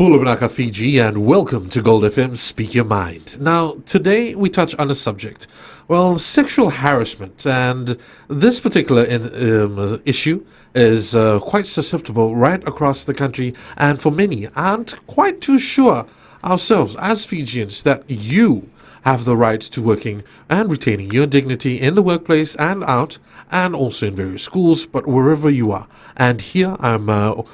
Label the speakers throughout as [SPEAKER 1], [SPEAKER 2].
[SPEAKER 1] Bulabanaka, Fiji, and welcome to Gold FM Speak Your Mind. Now, today we touch on a subject, well, sexual harassment, and this particular issue is quite susceptible right across the country, and for many aren't quite too sure ourselves as Fijians that you have the right to working and retaining your dignity in the workplace and out, and also in various schools, but wherever you are. And here I'm,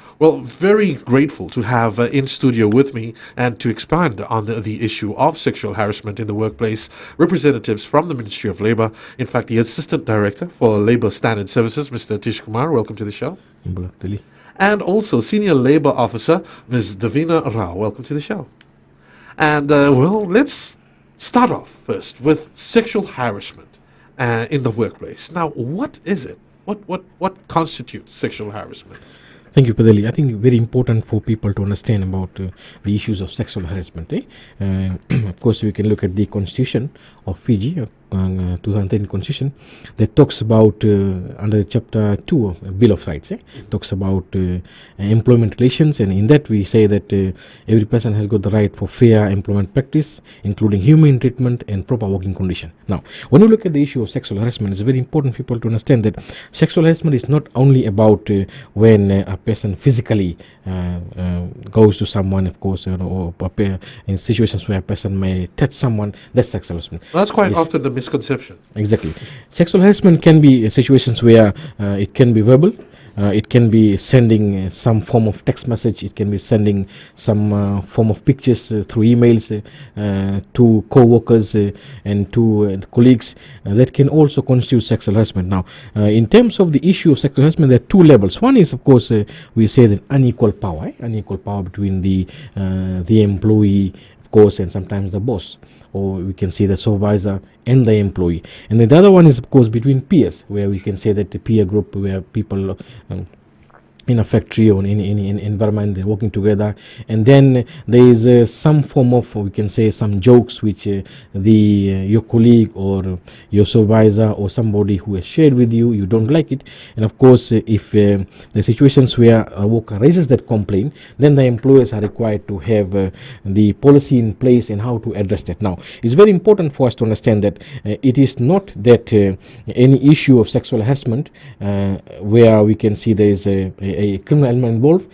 [SPEAKER 1] very grateful to have in studio with me and to expand on the issue of sexual harassment in the workplace, representatives from the Ministry of Labour, in fact, the Assistant Director for Labour Standard Services, Mr. Tish Kumar. Welcome to the show. And also Senior Labour Officer, Ms. Davina Rao. Welcome to the show. And, let's start off first with sexual harassment in the workplace. Now, what is it? What constitutes sexual harassment?
[SPEAKER 2] Thank you, Padali. I think very important for people to understand about the issues of sexual harassment. Of course, we can look at the Constitution of Fiji, 2010 Constitution, that talks about under Chapter 2 of Bill of Rights. Talks about employment relations, and in that we say that every person has got the right for fair employment practice, including humane treatment and proper working condition. Now, when we look at the issue of sexual harassment, it's very important for people to understand that sexual harassment is not only about when a person physically goes to someone, of course, or in situations where a person may touch someone. That's sexual harassment.
[SPEAKER 1] Well, that's quite often the misconception.
[SPEAKER 2] Exactly. Sexual harassment can be situations where it can be verbal. It can be sending some form of text message. It can be sending some form of pictures through emails to co-workers and to colleagues. That can also constitute sexual harassment. Now, in terms of the issue of sexual harassment, there are two levels. One is, of course, we say that unequal power between the employee, of course, and sometimes the boss, or we can say the supervisor and the employee. And then the other one is, of course, between peers, where we can say that the peer group, where people in a factory or in any environment, they're working together, and then there is some form of, we can say, some jokes which your colleague or your supervisor or somebody who has shared with you, you don't like it, and of course if the situations where a worker raises that complaint, then the employers are required to have the policy in place and how to address that. Now, it's very important for us to understand that it is not that any issue of sexual harassment where we can see there is a criminal element involved,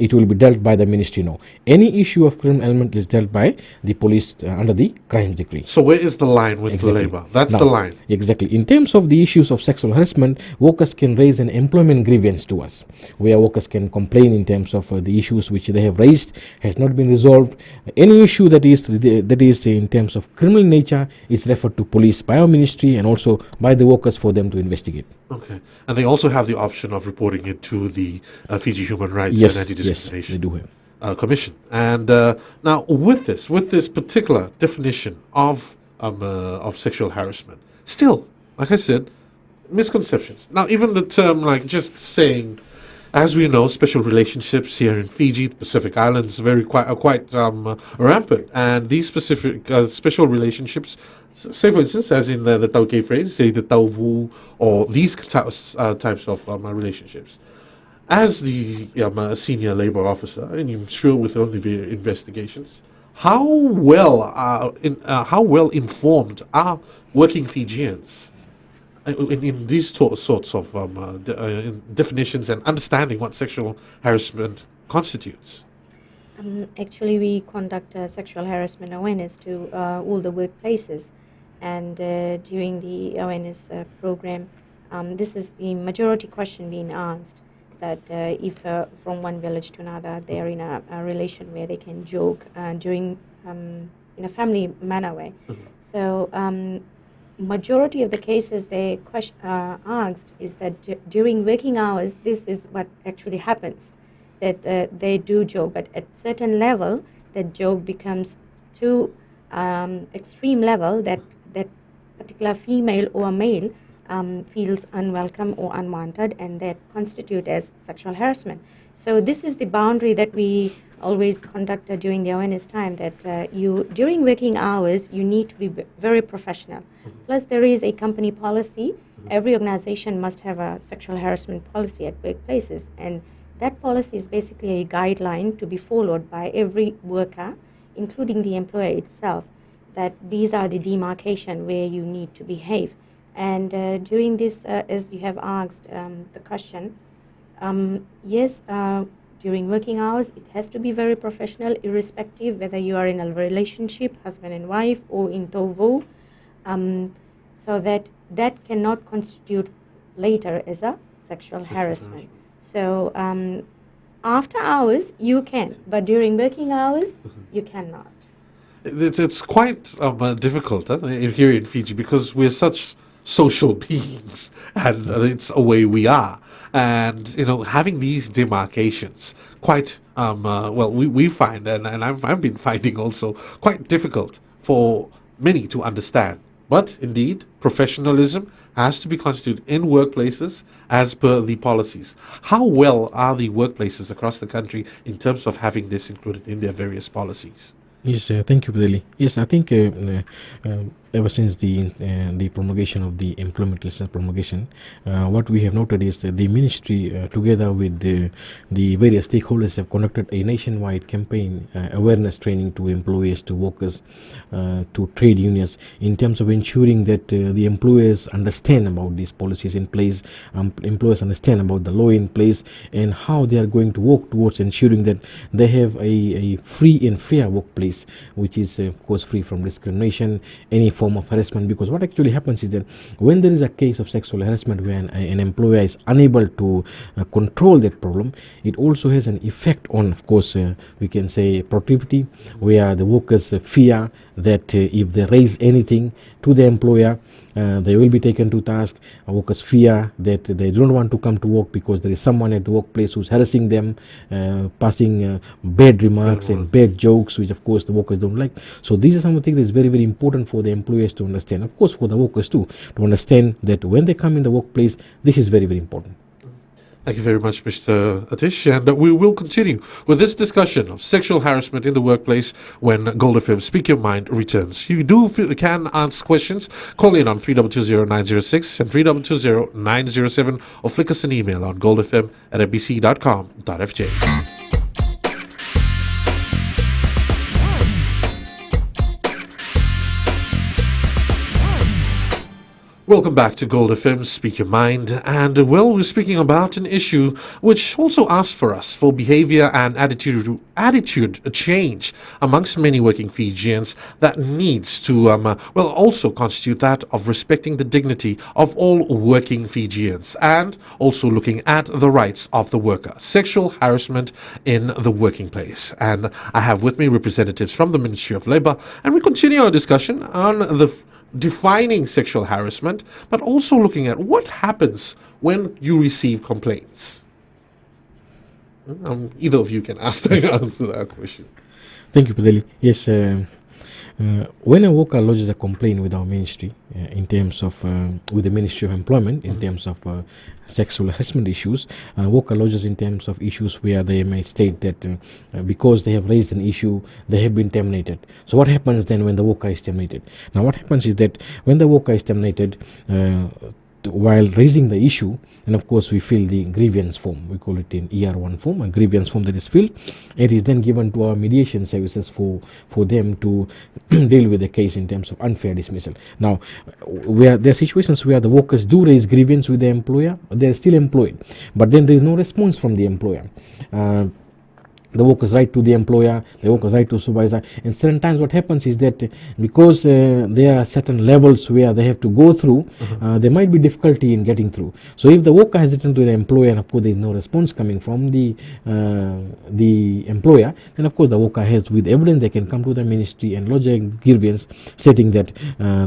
[SPEAKER 2] it will be dealt by the ministry. No, any issue of criminal element is dealt by the police under the crimes decree.
[SPEAKER 1] So where is the line with the labor? That's the line.
[SPEAKER 2] Exactly. In terms of the issues of sexual harassment, workers can raise an employment grievance to us, where workers can complain in terms of the issues which they have raised has not been resolved. Any issue that is in terms of criminal nature is referred to police by our ministry and also by the workers for them to investigate.
[SPEAKER 1] Okay. And they also have the option of reporting it to the Fiji Human Rights and Anti-Discrimination
[SPEAKER 2] they do have.
[SPEAKER 1] Commission. And now with this particular definition of sexual harassment, still, like I said, misconceptions. Now, even the term, like just saying, as we know, special relationships here in Fiji, the Pacific Islands, are quite rampant. And these specific special relationships, say for instance, as in the Tauke phrase, say the Tauvu, or these types of relationships. As the senior labor officer, and I'm sure with all the investigations, how well informed are working Fijians in these sorts of definitions and understanding what sexual harassment constitutes?
[SPEAKER 3] Actually, we conduct sexual harassment awareness to all the workplaces, and during the awareness program, this is the majority question being asked, that if from one village to another they are in a relation where they can joke during in a family manner way. So majority of the cases they asked is that during working hours, this is what actually happens, that they do joke, but at certain level that joke becomes too extreme level that particular female or male feels unwelcome or unwanted, and that constitute as sexual harassment. So this is the boundary that we always conduct during the awareness time, that you during working hours you need to be very professional. Plus there is a company policy. Every organization must have a sexual harassment policy at workplaces, and that policy is basically a guideline to be followed by every worker, including the employer itself, that these are the demarcation where you need to behave. And during this, as you have asked the question, yes, during working hours, it has to be very professional, irrespective whether you are in a relationship, husband and wife, or in tovo, so that cannot constitute later as a sexual harassment. So after hours, you can, but during working hours, you cannot.
[SPEAKER 1] It's quite difficult here in Fiji because we're such social beings, and it's a way we are. And having these demarcations quite we find, and I've been finding also quite difficult for many to understand. But indeed, professionalism has to be constituted in workplaces as per the policies. How well are the workplaces across the country in terms of having this included in their various policies?
[SPEAKER 2] Yes, thank you, Pradeli. Yes, I think ever since the promulgation of the employment license promulgation, what we have noted is that the ministry, together with the various stakeholders, have conducted a nationwide campaign, awareness training to employees, to workers, to trade unions, in terms of ensuring that the employers understand about these policies in place, employers understand about the law in place, and how they are going to work towards ensuring that they have a free and fair workplace, which is of course free from discrimination, any form of harassment. Because what actually happens is that when there is a case of sexual harassment where an employer is unable to control that problem, it also has an effect on, of course, we can say productivity, where the workers fear that if they raise anything to the employer, they will be taken to task. Workers fear that they don't want to come to work because there is someone at the workplace who's harassing them, passing bad remarks and bad jokes, which of course the workers don't like. So these are some of the things that's very, very important for the employers to understand. Of course, for the workers too, to understand that when they come in the workplace, this is very, very important.
[SPEAKER 1] Thank you very much, Mr. Atish. And we will continue with this discussion of sexual harassment in the workplace when Gold FM Speak Your Mind returns. You can ask questions. Call in on 3220-906 and 3220-907 or flick us an email on goldfm@mbc.com.fj. Welcome back to Gold FM Speak Your Mind, and we're speaking about an issue which also asks for us for behavior and attitude change amongst many working Fijians that needs to also constitute that of respecting the dignity of all working Fijians and also looking at the rights of the worker. Sexual harassment in the working place. And I have with me representatives from the Ministry of Labour, and we continue our discussion on the defining sexual harassment, but also looking at what happens when you receive complaints. Either of you can answer that question.
[SPEAKER 2] Thank you, Pradeli. Yes, when a worker lodges a complaint with our ministry, in terms of with the Ministry of Employment, in terms of sexual harassment issues, worker lodges in terms of issues where they may state that because they have raised an issue, they have been terminated. So what happens then when the worker is terminated? Now what happens is that when the worker is terminated, while raising the issue, and of course we fill the grievance form, we call it in ER1 form, a grievance form that is filled. It is then given to our mediation services for them to deal with the case in terms of unfair dismissal. Now, where there are situations where the workers do raise grievance with the employer, they are still employed, but then there is no response from the employer. The workers write to the employer, the workers write to supervisor, and certain times what happens is that because there are certain levels where they have to go through, there might be difficulty in getting through. So if the worker has written to the employer and of course there is no response coming from the employer, then of course the worker has, with evidence, they can come to the ministry and lodge a grievance stating that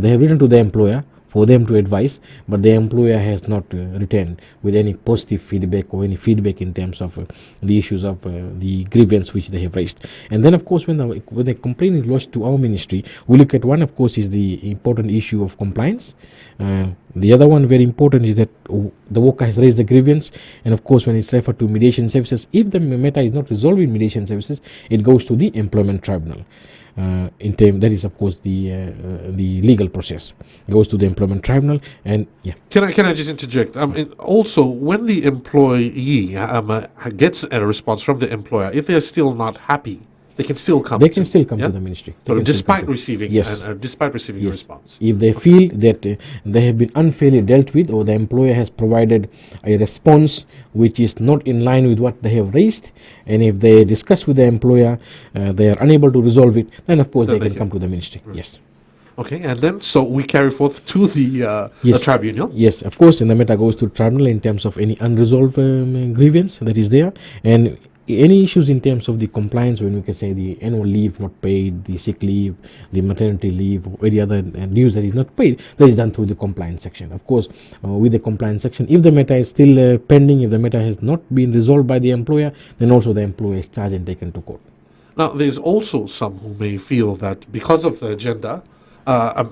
[SPEAKER 2] they have written to the employer for them to advise, but the employer has not returned with any positive feedback or any feedback in terms of the issues of the grievance which they have raised. And then of course when the complaint is lodged to our ministry, we look at one, of course, is the important issue of compliance. The other one very important is that the worker has raised the grievance, and of course when it's referred to mediation services, if the matter is not resolved in mediation services, it goes to the employment tribunal. that is of course the legal process. It goes to the employment tribunal, and yeah.
[SPEAKER 1] Can I just interject? Also, when the employee gets a response from the employer, if they're still not happy, they can still come.
[SPEAKER 2] They can still come to the ministry.
[SPEAKER 1] So despite receiving
[SPEAKER 2] yes.
[SPEAKER 1] Despite receiving a response.
[SPEAKER 2] If they feel that they have been unfairly dealt with, or the employer has provided a response which is not in line with what they have raised, and if they discuss with the employer, they are unable to resolve it, then of course they can come to the ministry. Right. Yes.
[SPEAKER 1] Okay, and then so we carry forth to the tribunal.
[SPEAKER 2] Yes, of course, and the matter goes to tribunal in terms of any unresolved grievance that is there, and any issues in terms of the compliance, when we can say the annual leave not paid, the sick leave, the maternity leave, or any other leaves that is not paid, that is done through the compliance section. Of course, with the compliance section, if the matter is still pending, if the matter has not been resolved by the employer, then also the employer is charged and taken to court.
[SPEAKER 1] Now, there's also some who may feel that because of their gender,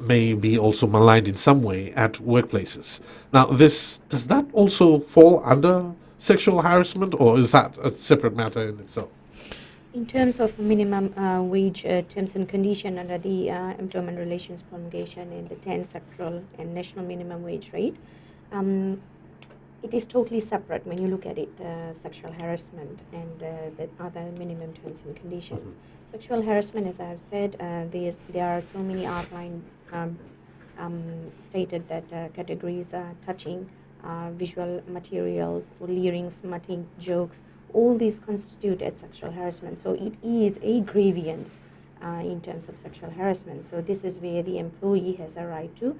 [SPEAKER 1] may be also maligned in some way at workplaces. Now, does that also fall under sexual harassment, or is that a separate matter in itself?
[SPEAKER 3] In terms of minimum wage terms and condition under the Employment Relations Promulgation in the 10th sectoral and national minimum wage rate, it is totally separate when you look at it, sexual harassment and the other minimum terms and conditions. Mm-hmm. Sexual harassment, as I have said, there are so many outlined stated that categories are touching visual materials, leering, smutting, jokes, all these constitute as sexual harassment. So it is a grievance in terms of sexual harassment. So this is where the employee has a right to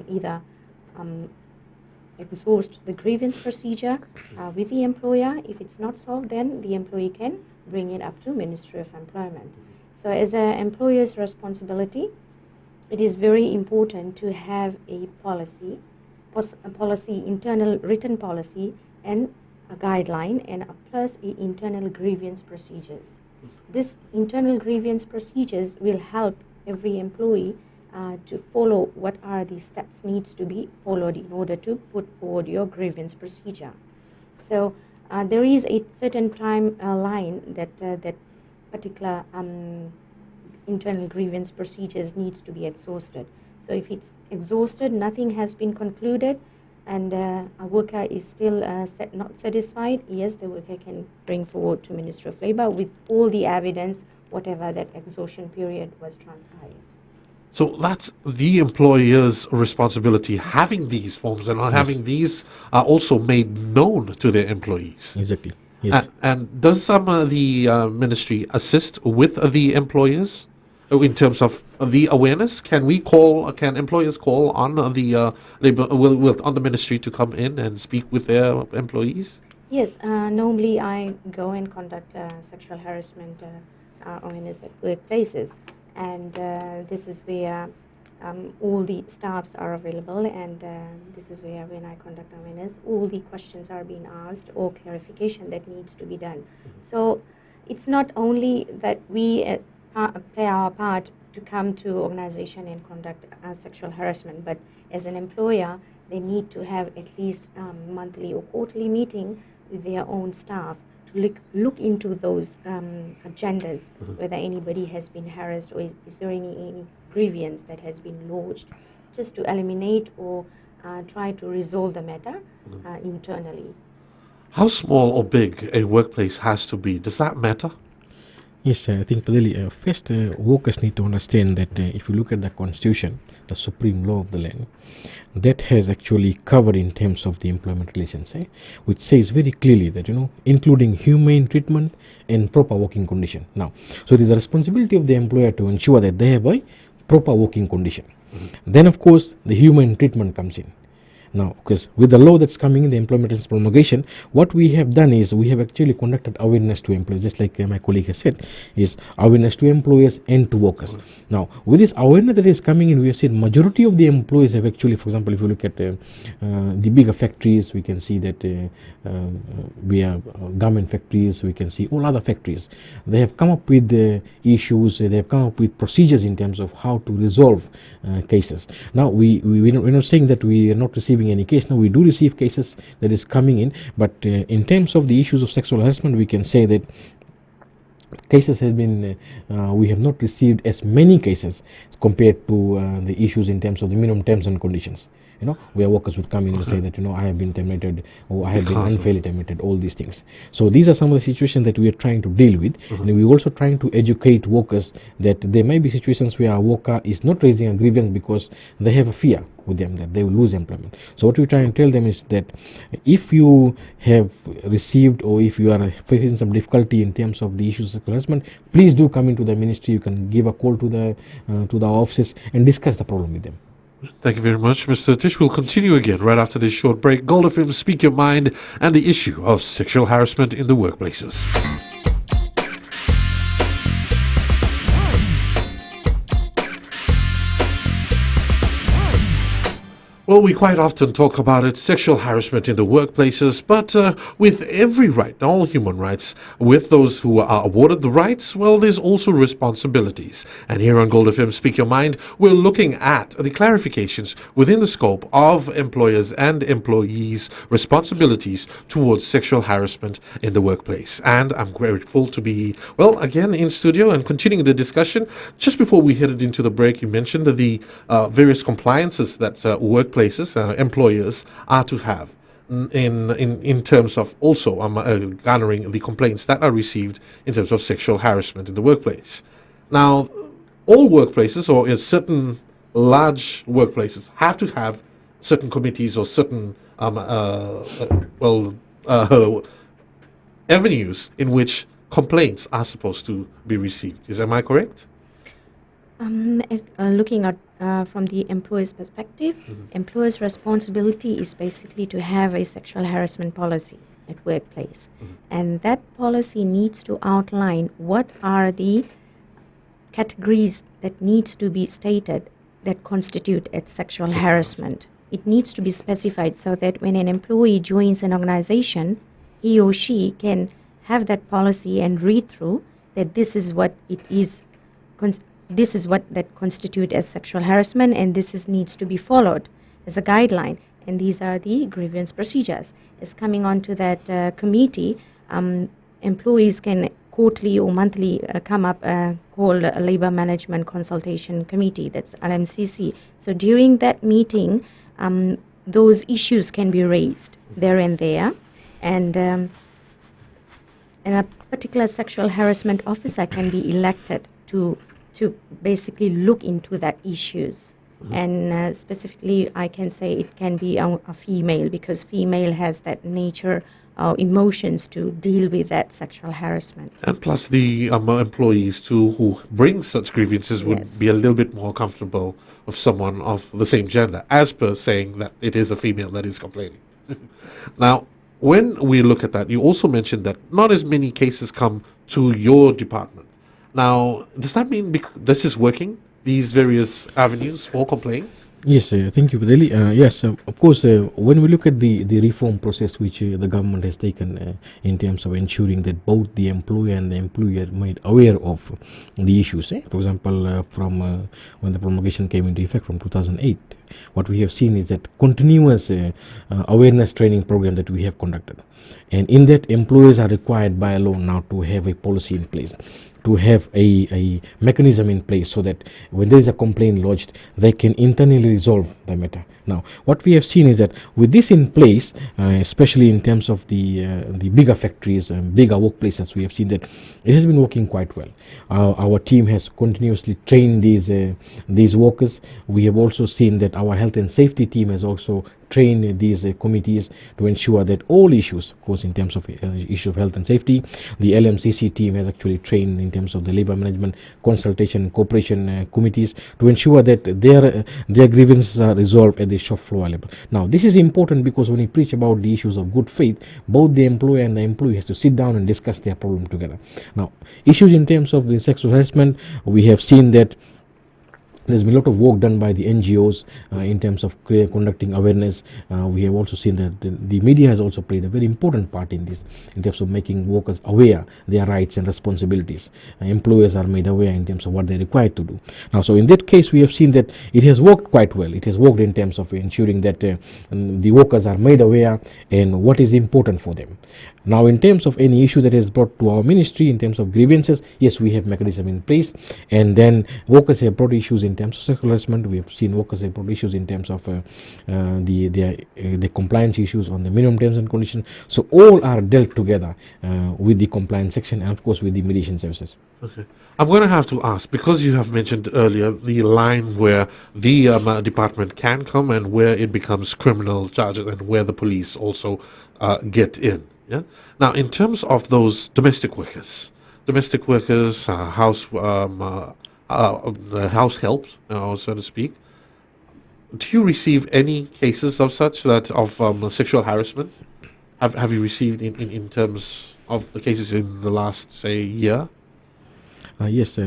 [SPEAKER 3] either exhaust the grievance procedure with the employer. If it's not solved, then the employee can bring it up to Ministry of Employment. So as an employer's responsibility, it is very important to have a policy, internal written policy, and a guideline, and plus internal grievance procedures. This internal grievance procedures will help every employee to follow what are the steps needs to be followed in order to put forward your grievance procedure. So there is a certain time line that that particular internal grievance procedures needs to be exhausted. So if it's exhausted, nothing has been concluded, and a worker is still not satisfied, yes, the worker can bring forward to Ministry of Labour with all the evidence, whatever that exhaustion period was transpired.
[SPEAKER 1] So that's the employer's responsibility, having these forms and having these also made known to their employees.
[SPEAKER 2] Exactly. Yes.
[SPEAKER 1] And does the ministry assist with the employers in terms of the awareness? Can employers call on the labor on the ministry to come in and speak with their employees?
[SPEAKER 3] Yes, normally I go and conduct sexual harassment awareness at workplaces, and this is where all the staffs are available, and this is where when I conduct awareness, all the questions are being asked or clarification that needs to be done. So it's not only that we play our part to come to organization and conduct sexual harassment, but as an employer, they need to have at least monthly or quarterly meeting with their own staff to look into those agendas, whether anybody has been harassed or is there any grievance that has been lodged, just to eliminate or try to resolve the matter internally.
[SPEAKER 1] How small or big a workplace has to be, does that matter?
[SPEAKER 2] Yes, I think Padili, first workers need to understand that if you look at the constitution, the supreme law of the land, that has actually covered in terms of the employment relations, which says very clearly that, including humane treatment and proper working condition. Now, so it is the responsibility of the employer to ensure that they have a proper working condition. Then, of course, the humane treatment comes in. Now, because with the law that's coming in, the Employment Relations Promulgation, what we have done is we have actually conducted awareness to employees, just like my colleague has said, is awareness to employers and to workers. Now, with this awareness that is coming in, we have seen majority of the employees have actually, for example, if you look at the bigger factories, we can see that we have garment factories, we can see all other factories. They have come up with issues, they have come up with procedures in terms of how to resolve cases. Now, we're not saying that we are not receiving any case. Now we do receive cases that is coming in, but in terms of the issues of sexual harassment, we can say that cases have been, we have not received as many cases compared to the issues in terms of the minimum terms and conditions. Where workers would come in and say that, I have been terminated, or I have been unfairly terminated, all these things. So these are some of the situations that we are trying to deal with. And we're also trying to educate workers that there may be situations where a worker is not raising a grievance because they have a fear with them that they will lose employment. So what we try and tell them is that if you have received, or if you are facing some difficulty in terms of the issues of harassment, please do come into the ministry. You can give a call to the offices and discuss the problem with them.
[SPEAKER 1] Thank you very much, Mr. Tish. We'll continue again right after this short break. Gold FM, Speak Your Mind, and the issue of sexual harassment in the workplaces. Well, we quite often talk about it, sexual harassment in the workplaces, but with every right, all human rights, with those who are awarded the rights, well, there's also responsibilities. And here on Gold FM Speak Your Mind, we're looking at the clarifications within the scope of employers and employees' responsibilities towards sexual harassment in the workplace. And I'm grateful to be, well, again in studio and continuing the discussion. Just before we headed into the break, you mentioned the various compliances that workplaces, employers are to have in terms of also garnering the complaints that are received in terms of sexual harassment in the workplace. Now, all workplaces, or in certain large workplaces, have to have certain committees or certain avenues in which complaints are supposed to be received. Am I correct?
[SPEAKER 3] Looking at from the employer's perspective, employer's responsibility is basically to have a sexual harassment policy at workplace. And that policy needs to outline what are the categories that needs to be stated that constitute as sexual harassment. It needs to be specified so that when an employee joins an organization, he or she can have that policy and read through that this is what it is, this is what that constitute as sexual harassment, and this needs to be followed as a guideline. And these are the grievance procedures. As coming on to that committee, employees can quarterly or monthly come up called a Labor Management Consultation Committee, that's LMCC. So during that meeting, those issues can be raised there and there. And a particular sexual harassment officer can be elected to basically look into that issues. And specifically, I can say it can be a female, because female has that nature emotions to deal with that sexual harassment.
[SPEAKER 1] And plus the employees too who bring such grievances would be a little bit more comfortable with someone of the same gender, as per saying that it is a female that is complaining. Now, when we look at that, you also mentioned that not as many cases come to your department. Now, does that mean this is working, these various avenues for complaints?
[SPEAKER 2] Yes, thank you, Padeli. Yes, of course, when we look at the reform process which the government has taken in terms of ensuring that both the employer and the employer are made aware of the issues. For example, from when the promulgation came into effect from 2008, what we have seen is that continuous awareness training program that we have conducted. And in that, employers are required by law now to have a policy in place, to have a mechanism in place so that when there is a complaint lodged, they can internally resolve the matter. Now, what we have seen is that with this in place, especially in terms of the bigger factories and bigger workplaces, we have seen that it has been working quite well. Our team has continuously trained these workers. We have also seen that our health and safety team has also train these committees to ensure that all issues, of course, in terms of issue of health and safety, the LMCC team has actually trained in terms of the labor management consultation and cooperation committees to ensure that their grievances are resolved at the shop floor level. Now, this is important because when we preach about the issues of good faith, both the employer and the employee has to sit down and discuss their problem together. Now, issues in terms of the sexual harassment, we have seen that There's been a lot of work done by the NGOs in terms of conducting awareness. We have also seen that the media has also played a very important part in this, in terms of making workers aware their rights and responsibilities. Employers are made aware in terms of what they're required to do. Now, so in that case, we have seen that it has worked quite well. It has worked in terms of ensuring that the workers are made aware and what is important for them. Now, in terms of any issue that is brought to our ministry in terms of grievances, yes, we have mechanism in place, and then workers have brought issues in terms of sexual harassment. We have seen workers have brought issues in terms of the compliance issues on the minimum terms and conditions. So all are dealt together with the compliance section and of course with the mediation services.
[SPEAKER 1] Okay. I'm going to have to ask, because you have mentioned earlier the line where the department can come and where it becomes criminal charges and where the police also get in. Yeah. Now, in terms of those domestic workers, house house help, so to speak, do you receive any cases of such that of sexual harassment? Have you received in terms of the cases in the last, say, year?
[SPEAKER 2] Yes,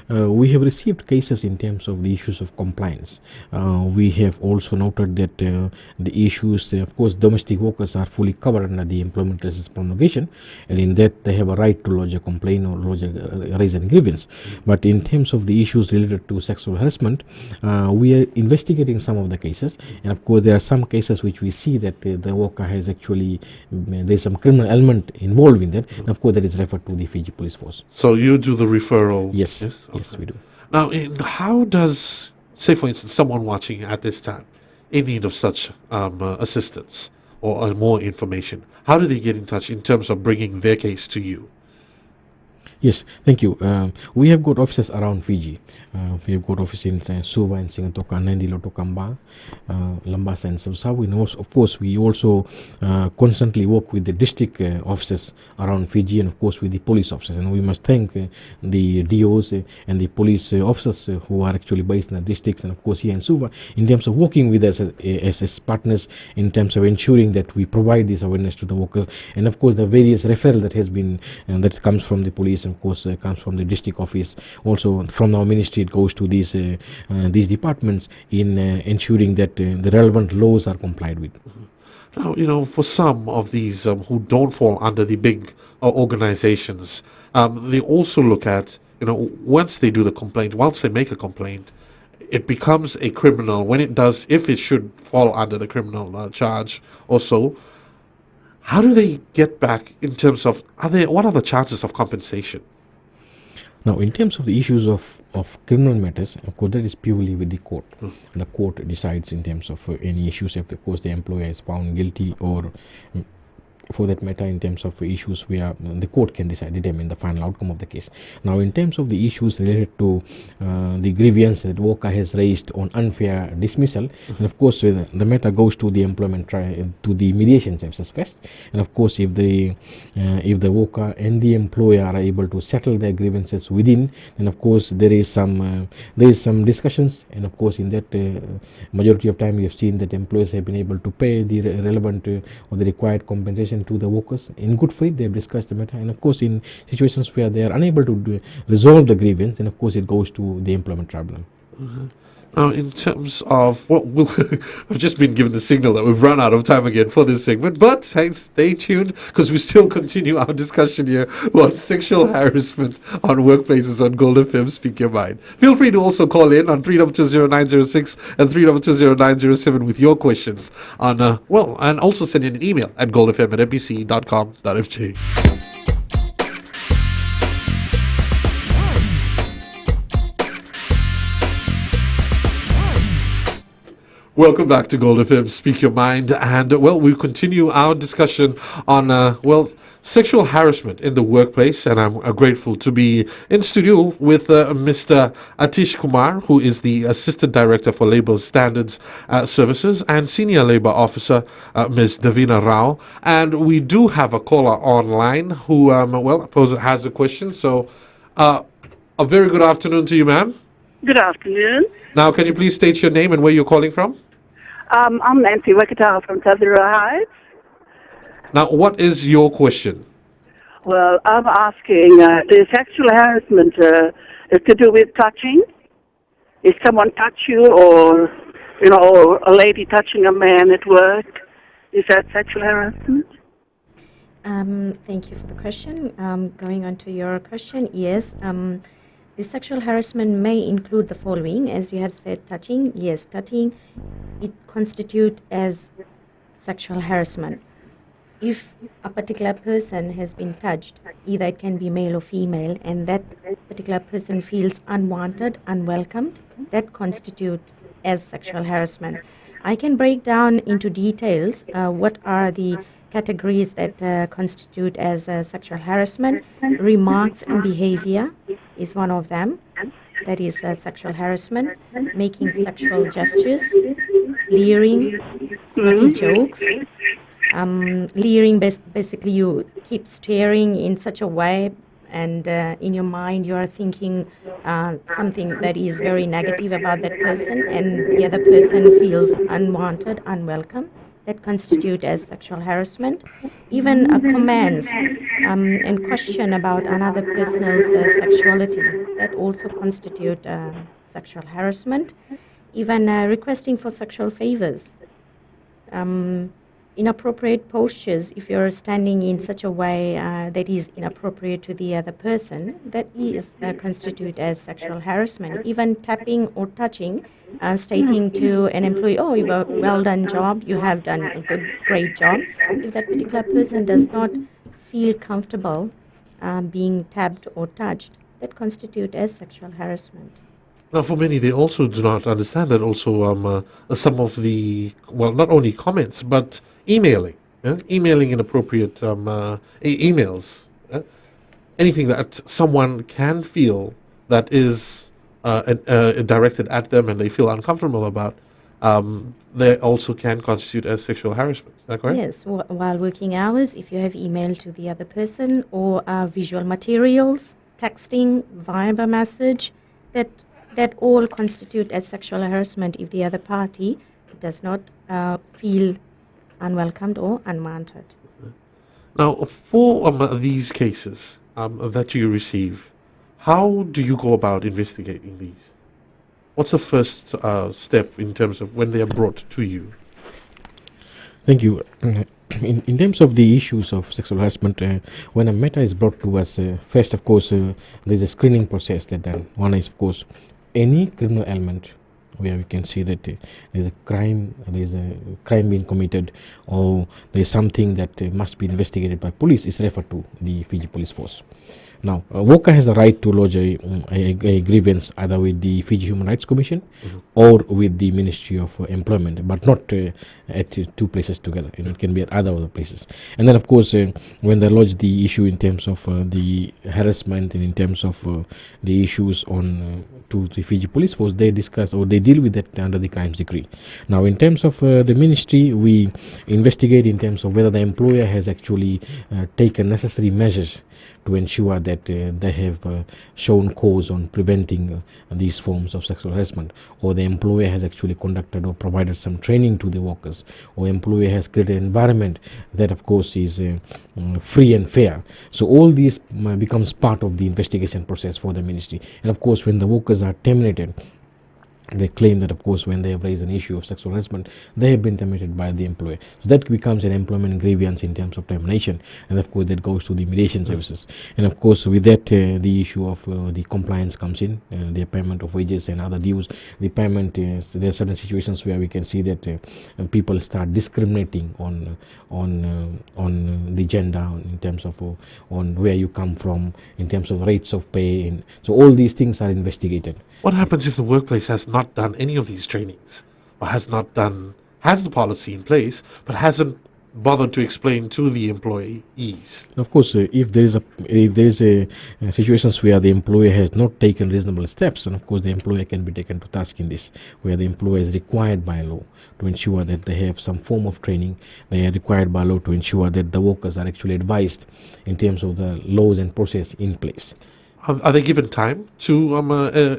[SPEAKER 2] we have received cases in terms of the issues of compliance. We have also noted that the issues, of course, domestic workers are fully covered under the Employment Resistance Promulgation, and in that they have a right to lodge a complaint or raise a grievance. But in terms of the issues related to sexual harassment, we are investigating some of the cases, and of course there are some cases which we see that the worker has actually, there's some criminal element involved in that, and of course that is referred to the Fiji Police Force.
[SPEAKER 1] So you do the referral?
[SPEAKER 2] Yes,
[SPEAKER 1] Yes,
[SPEAKER 2] yes, we do.
[SPEAKER 1] Now, how does, say for instance, someone watching at this time in need of such assistance or more information, how do they get in touch in terms of bringing their case to you?
[SPEAKER 2] Yes, thank you. We have got offices around Fiji. We have got offices in Suva and Singatoka, Nandi, Lotokamba, Lambasa and Sabsabu. And also, of course, we also constantly work with the district offices around Fiji and, of course, with the police officers. And we must thank the DOs and the police officers who are actually based in the districts and, of course, here in Suva in terms of working with us as partners in terms of ensuring that we provide this awareness to the workers. And, of course, the various referral that has been, that comes from the police, of course, comes from the district office. Also, from our ministry, it goes to these departments in ensuring that the relevant laws are complied with.
[SPEAKER 1] Now, for some of these who don't fall under the big organizations, they also look at, once they do the complaint, once they make a complaint, it becomes a criminal. When it does, if it should fall under the criminal charge or so, how do they get back in terms of, what are the chances of compensation?
[SPEAKER 2] Now, in terms of the issues of criminal matters, of course, that is purely with the court. The court decides in terms of any issues if, of course, the employer is found guilty or, for that matter, in terms of issues where the court can determine the final outcome of the case. Now, in terms of the issues related to the grievance that worker has raised on unfair dismissal, and of course, the matter goes to the to the mediation services first. And of course, if the worker and the employer are able to settle their grievances within, then of course there is some discussions, and of course in that majority of time we have seen that employers have been able to pay the relevant or the required compensation to the workers in good faith. They have discussed the matter, and of course in situations where they are unable to resolve the grievance, then of course it goes to the employment tribunal.
[SPEAKER 1] Now, in terms of, I've just been given the signal that we've run out of time again for this segment, but hey, stay tuned because we still continue our discussion here on sexual harassment on workplaces on Gold FM Speak Your Mind. Feel free to also call in on 3220906 and 3220907 with your questions on, and also send in an email at goldfm@mbc.com.fj. Welcome back to Gold FM Speak Your Mind, and we continue our discussion on sexual harassment in the workplace, and I'm grateful to be in studio with Mr. Atish Kumar, who is the Assistant Director for Labour Standards Services, and Senior Labour Officer Ms. Davina Rao. And we do have a caller online who has a question. So a very good afternoon to you, ma'am.
[SPEAKER 4] Good afternoon.
[SPEAKER 1] Now, can you please state your name and where you're calling from?
[SPEAKER 4] I'm Nancy Wekatawa from Tazira Heights.
[SPEAKER 1] Now, what is your question?
[SPEAKER 4] Well, I'm asking, the sexual harassment is to do with touching? If someone touch you, or or a lady touching a man at work, is that sexual harassment?
[SPEAKER 3] Thank you for the question. Going on to your question, yes. The sexual harassment may include the following, as you have said, touching. Yes, touching, it constitutes as sexual harassment. If a particular person has been touched, either it can be male or female, and that particular person feels unwanted, unwelcomed, that constitutes as sexual harassment. I can break down into details what are the categories that constitute as sexual harassment. Remarks and behavior is one of them. That is sexual harassment. Making sexual gestures, leering, smutty jokes. Leering, basically you keep staring in such a way, and in your mind you are thinking something that is very negative about that person, and the other person feels unwanted, unwelcome. That constitute as sexual harassment. Even comments and question about another person's sexuality, that also constitute sexual harassment. Even requesting for sexual favors. Inappropriate postures, if you're standing in such a way that is inappropriate to the other person, that is constitute as sexual harassment. Even tapping or touching, stating to an employee, oh, you have a well done job, you have done a great job. If that particular person does not feel comfortable being tapped or touched, that constitute as sexual harassment.
[SPEAKER 1] Now, for many, they also do not understand that also some of the, well, not only comments, but emailing, emailing inappropriate emails, anything that someone can feel that is directed at them and they feel uncomfortable about, they also can constitute as sexual harassment. Is that correct?
[SPEAKER 3] Yes, while working hours, if you have emailed to the other person, or visual materials, texting, Viber message, that all constitute as sexual harassment if the other party does not feel unwelcomed or unwanted.
[SPEAKER 1] Now, for these cases that you receive, how do you go about investigating these? What's the first step in terms of when they are brought to you?
[SPEAKER 2] Thank you. In terms of the issues of sexual harassment, when a matter is brought to us, first, of course, there's a screening process that done. One is, of course, any criminal element where we can see that there's a crime being committed, or there's something that must be investigated by police, is referred to the Fiji Police Force. Now, WOCA has the right to lodge a grievance either with the Fiji Human Rights Commission or with the Ministry of Employment, but not at two places together. It can be at other places. And then, of course, when they lodge the issue in terms of the harassment and in terms of the issues on to the Fiji Police Force, they discuss or they deal with that under the crimes decree. Now, in terms of the ministry, we investigate in terms of whether the employer has actually taken necessary measures to ensure that they have shown cause on preventing these forms of sexual harassment, or the employer has actually conducted or provided some training to the workers, or employer has created an environment that, of course, is free and fair. So all these becomes part of the investigation process for the ministry. And of course, when the workers are terminated, they claim that, of course, when they have raised an issue of sexual harassment, they have been terminated by the employer. So that becomes an employment grievance in terms of termination, and of course that goes to the mediation services. And of course, with that, the issue of the compliance comes in, the payment of wages and other dues. The payment, there are certain situations where we can see that people start discriminating on the gender, in terms of on where you come from, in terms of rates of pay, and so all these things are investigated.
[SPEAKER 1] What happens if the workplace has not done any of these trainings, or has the policy in place, but hasn't bothered to explain to the employees?
[SPEAKER 2] Of course, if there is a situations where the employer has not taken reasonable steps, and of course the employer can be taken to task in this, where the employer is required by law to ensure that they have some form of training. They are required by law to ensure that the workers are actually advised in terms of the laws and process in place.
[SPEAKER 1] Are they given time to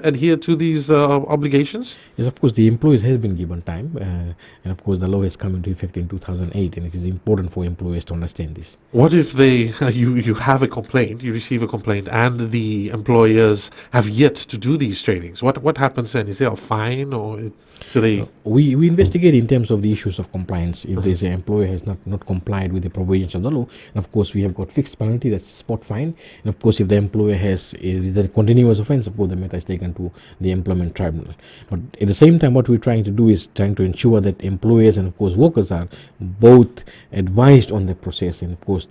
[SPEAKER 1] adhere to these obligations?
[SPEAKER 2] Yes, of course, the employees has been given time, and of course, the law has come into effect in 2008, and it is important for employers to understand this.
[SPEAKER 1] What if they you have a complaint, you receive a complaint, and the employers have yet to do these trainings? What happens then? Is there a fine, or do they?
[SPEAKER 2] We investigate in terms of the issues of compliance. If there's an employer has not complied with the provisions of the law, and of course we have got fixed penalty, that's spot fine. And of course, if the employer is a continuous offence, of course the matter is taken to the employment tribunal. But at the same time, what we're trying to do is trying to ensure that employers and of course workers are both advised on the process and of course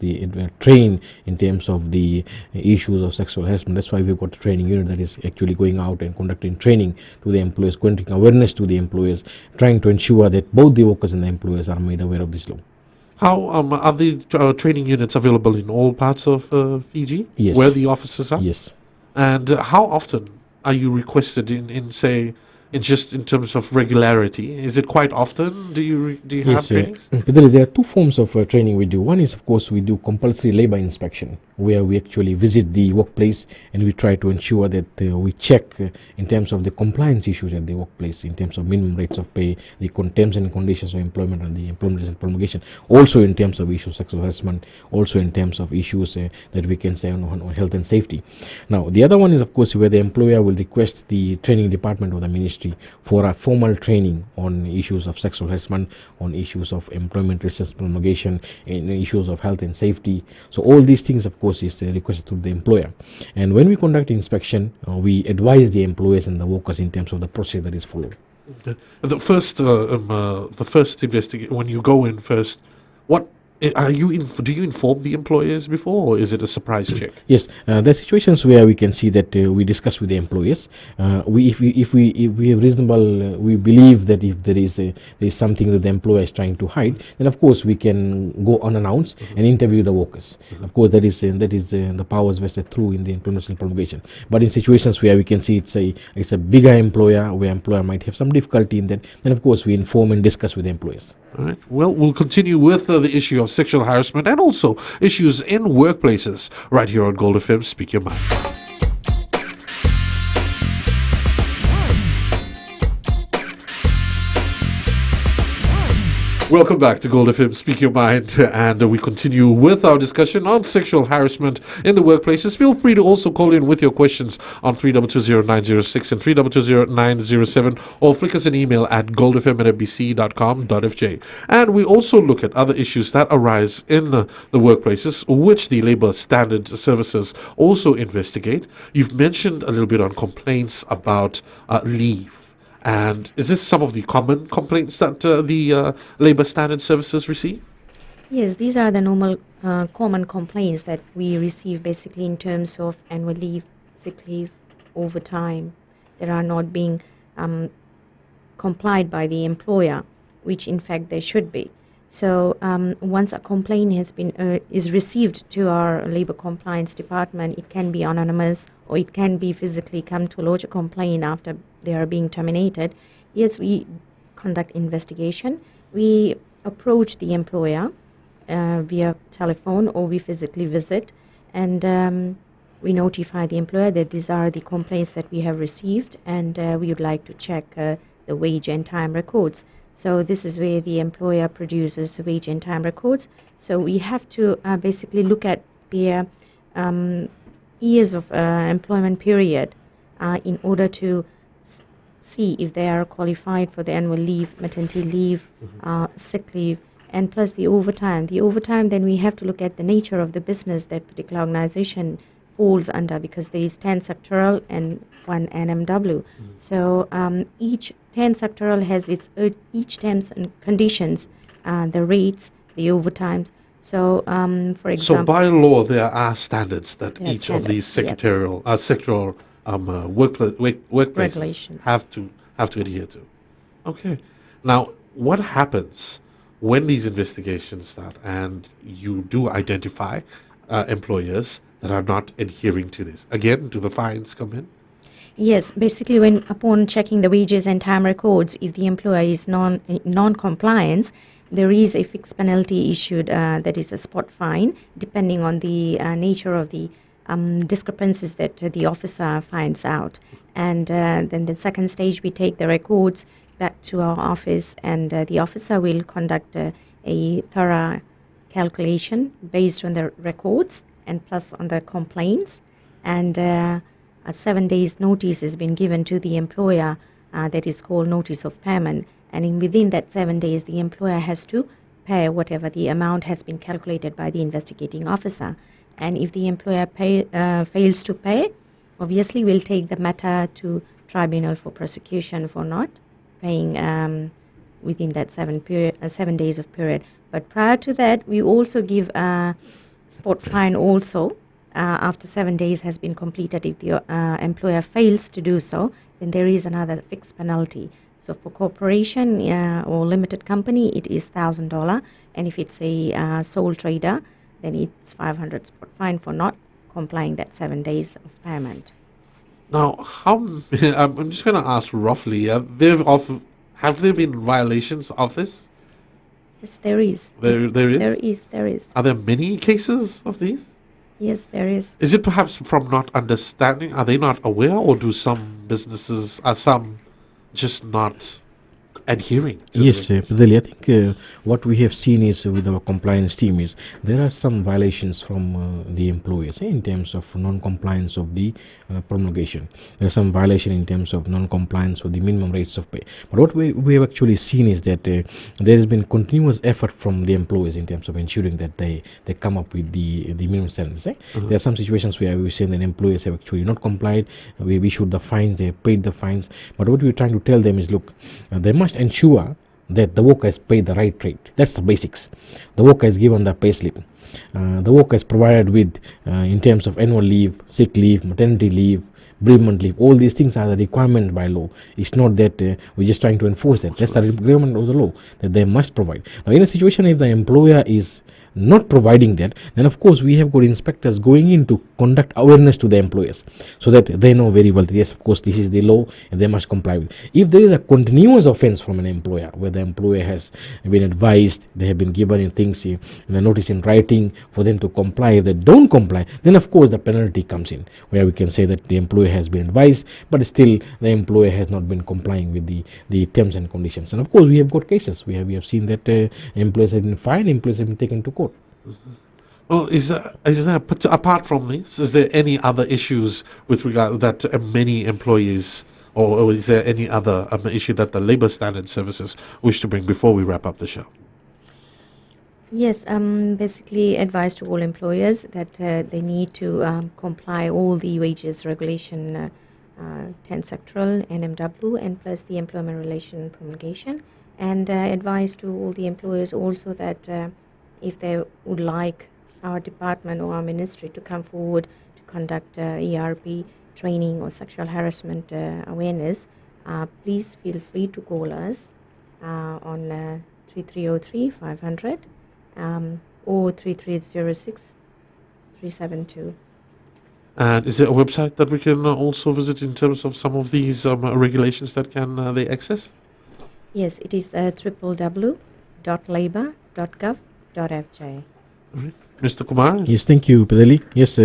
[SPEAKER 2] trained in terms of the issues of sexual harassment. That's why we've got a training unit that is actually going out and conducting training to the employers, conducting awareness to the employers, trying to ensure that both the workers and the employers are made aware of this law.
[SPEAKER 1] How are the training units available in all parts of Fiji?
[SPEAKER 2] Yes.
[SPEAKER 1] Where the offices are?
[SPEAKER 2] Yes.
[SPEAKER 1] And how often are you requested in say, in just in terms of regularity? Is it quite often? Do you have trainings?
[SPEAKER 2] There are two forms of training we do. One is, of course, we do compulsory labor inspection, where we actually visit the workplace and we try to ensure that we check in terms of the compliance issues at the workplace, in terms of minimum rates of pay, the terms and conditions of employment and the employment and promulgation, also in terms of issues of sexual harassment, also in terms of issues that we can say on health and safety. Now, the other one is, of course, where the employer will request the training department of the ministry for a formal training on issues of sexual harassment, on issues of employment relations promulgation, and issues of health and safety. So all these things, of course, is requested to the employer. And when we conduct inspection, we advise the employers and the workers in terms of the process that is followed.
[SPEAKER 1] The first investigation, when you go in first, what are you do you inform the employers before, or is it a surprise check?
[SPEAKER 2] Yes, there are situations where we can see that we discuss with the employers. If we have reasonable, we believe that if there is something that the employer is trying to hide, then of course we can go unannounced and interview the workers. Of course, that is the powers vested through in the employment and promulgation. But in situations where we can see it's a bigger employer, where employer might have some difficulty in that, then of course we inform and discuss with the employers.
[SPEAKER 1] All right. Well, we'll continue with the issue of sexual harassment and also issues in workplaces right here on Gold FM. Speak Your Mind. Welcome back to Gold FM, Speak Your Mind, and we continue with our discussion on sexual harassment in the workplaces. Feel free to also call in with your questions on 3220-906 and 3220-907, or flick us an email at goldfm@mbc.com.fj. And we also look at other issues that arise in the workplaces, which the Labour Standard Services also investigate. You've mentioned a little bit on complaints about leave. And is this some of the common complaints that the Labour Standard Services receive?
[SPEAKER 3] Yes, these are the normal common complaints that we receive basically in terms of annual leave, sick leave, overtime that are not being complied by the employer, which in fact they should be. So once a complaint has been is received to our Labour Compliance Department, it can be anonymous or it can be physically come to lodge a complaint after they are being terminated. Yes, we conduct investigation. We approach the employer via telephone or we physically visit, and we notify the employer that these are the complaints that we have received, and we would like to check the wage and time records. So this is where the employer produces wage and time records. So we have to basically look at their years of employment period in order to see if they are qualified for the annual leave, maternity leave, sick leave, and plus the overtime. The overtime, then we have to look at the nature of the business that particular organization falls under, because there is 10 sectoral and 1 NMW. So each 10 sectoral has its each terms and conditions, the rates, the overtimes. So, for example,
[SPEAKER 1] So by law, there are standards that
[SPEAKER 3] There are
[SPEAKER 1] each of these
[SPEAKER 3] standards,
[SPEAKER 1] sectoral workplaces
[SPEAKER 3] Regulations.
[SPEAKER 1] have to adhere to. Okay. Now, what happens when these investigations start and you do identify employers that are not adhering to this? Again, do the fines come in?
[SPEAKER 3] yes, basically when upon checking the wages and time records, if the employer is non-compliance, there is a fixed penalty issued that is a spot fine, depending on the nature of the discrepancies that the officer finds out. And then the second stage, we take the records back to our office, and the officer will conduct a thorough calculation based on the records and plus on the complaints. And a 7 days notice has been given to the employer, that is called notice of payment. And within that 7 days, the employer has to pay whatever the amount has been calculated by the investigating officer. And if the employer fails to pay, obviously we'll take the matter to tribunal for prosecution for not paying within that 7 days of period. But prior to that, we also give a spot fine also after 7 days has been completed. If the employer fails to do so, then there is another fixed penalty. So for corporation or limited company, it is $1,000, and if it's a sole trader, then it's 500 spot fine for not complying that 7 days of payment.
[SPEAKER 1] Now, I'm just going to ask roughly, have there been violations of this?
[SPEAKER 3] Yes, there is.
[SPEAKER 1] There is?
[SPEAKER 3] There is.
[SPEAKER 1] Are there many cases of these?
[SPEAKER 3] Yes, there is.
[SPEAKER 1] Is it perhaps from not understanding? Are they not aware, or do some businesses, are some just not adhering to
[SPEAKER 2] Yes,
[SPEAKER 1] the
[SPEAKER 2] Padali, I think what we have seen is with our compliance team is there are some violations from the employers in terms of non-compliance of the promulgation. There are some violation in terms of non-compliance of the minimum rates of pay. But what we have actually seen is that there has been continuous effort from the employers in terms of ensuring that they come up with the minimum standards. There are some situations where we've seen that employers have actually not complied. We issued the fines, they have paid the fines. But what we're trying to tell them is, look, they must ensure that the worker has paid the right rate. That's the basics. The worker is given the pay slip. The worker is provided with, in terms of annual leave, sick leave, maternity leave, bereavement leave. All these things are the requirement by law. It's not that we're just trying to enforce that. That's the requirement of the law that they must provide. Now, in a situation if the employer is not providing that, then of course we have got inspectors going in to conduct awareness to the employers so that they know very well that yes, of course, this is the law and they must comply with. If there is a continuous offense from an employer where the employer has been advised, they have been given in things in the notice in writing for them to comply, if they don't comply, then of course the penalty comes in, where we can say that the employer has been advised but still the employer has not been complying with the terms and conditions. And of course we have got cases where we have seen that employers have been fined, employers have been taken to court.
[SPEAKER 1] Well, is there apart from this, is there any other issues with regard that many employees, or is there any other issue that the Labour Standard Services wish to bring before we wrap up the show?
[SPEAKER 3] Yes, basically advise to all employers that they need to comply all the wages regulation 10 sectoral NMW and plus the employment relation promulgation, and advise to all the employers also that if they would like our department or our ministry to come forward to conduct ERP training or sexual harassment awareness, please feel free to call us on 3303 500 or 3306 372.
[SPEAKER 1] And is there a website that we can also visit in terms of some of these regulations that can they access?
[SPEAKER 3] Yes, it is www.labor.gov.fj.
[SPEAKER 1] Mr. Kumar?
[SPEAKER 2] Yes, thank you, Padali. Yes,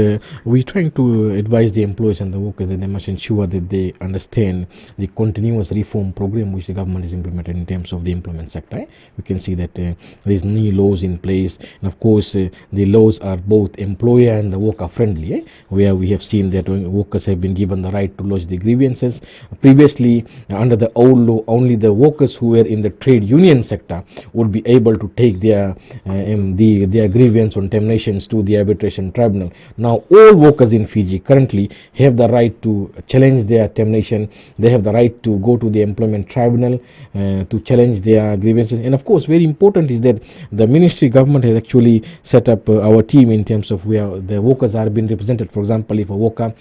[SPEAKER 2] we're trying to advise the employees and the workers that they must ensure that they understand the continuous reform program which the government is implementing in terms of the employment sector. We can see that there's new laws in place, and of course the laws are both employer and the worker friendly, where we have seen that workers have been given the right to lodge the grievances. Previously, under the old law, only the workers who were in the trade union sector would be able to take their grievance on termination to the arbitration tribunal. Now all workers in Fiji currently have the right to challenge their termination. They have the right to go to the employment tribunal to challenge their grievances. And of course, very important is that the ministry government has actually set up our team in terms of where the workers are being represented. For example, if a worker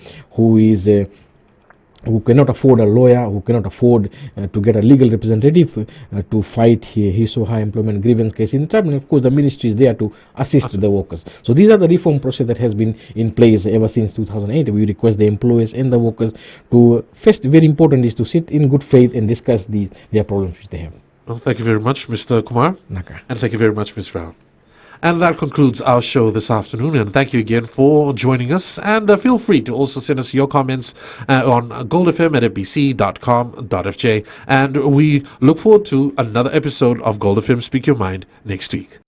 [SPEAKER 2] who cannot afford a lawyer, who cannot afford to get a legal representative to fight his or her employment grievance case in the tribunal, of course the ministry is there to assist the workers. So these are the reform process that has been in place ever since 2008. We request the employers and the workers to, first, very important is to sit in good faith and discuss their problems which they have.
[SPEAKER 1] Well, thank you very much, Mr. Kumar.
[SPEAKER 2] Naka.
[SPEAKER 1] And thank you very much, Ms. Brown. And that concludes our show this afternoon. And thank you again for joining us. And feel free to also send us your comments on goldfm@fbc.com.fj. And we look forward to another episode of Gold FM Speak Your Mind next week.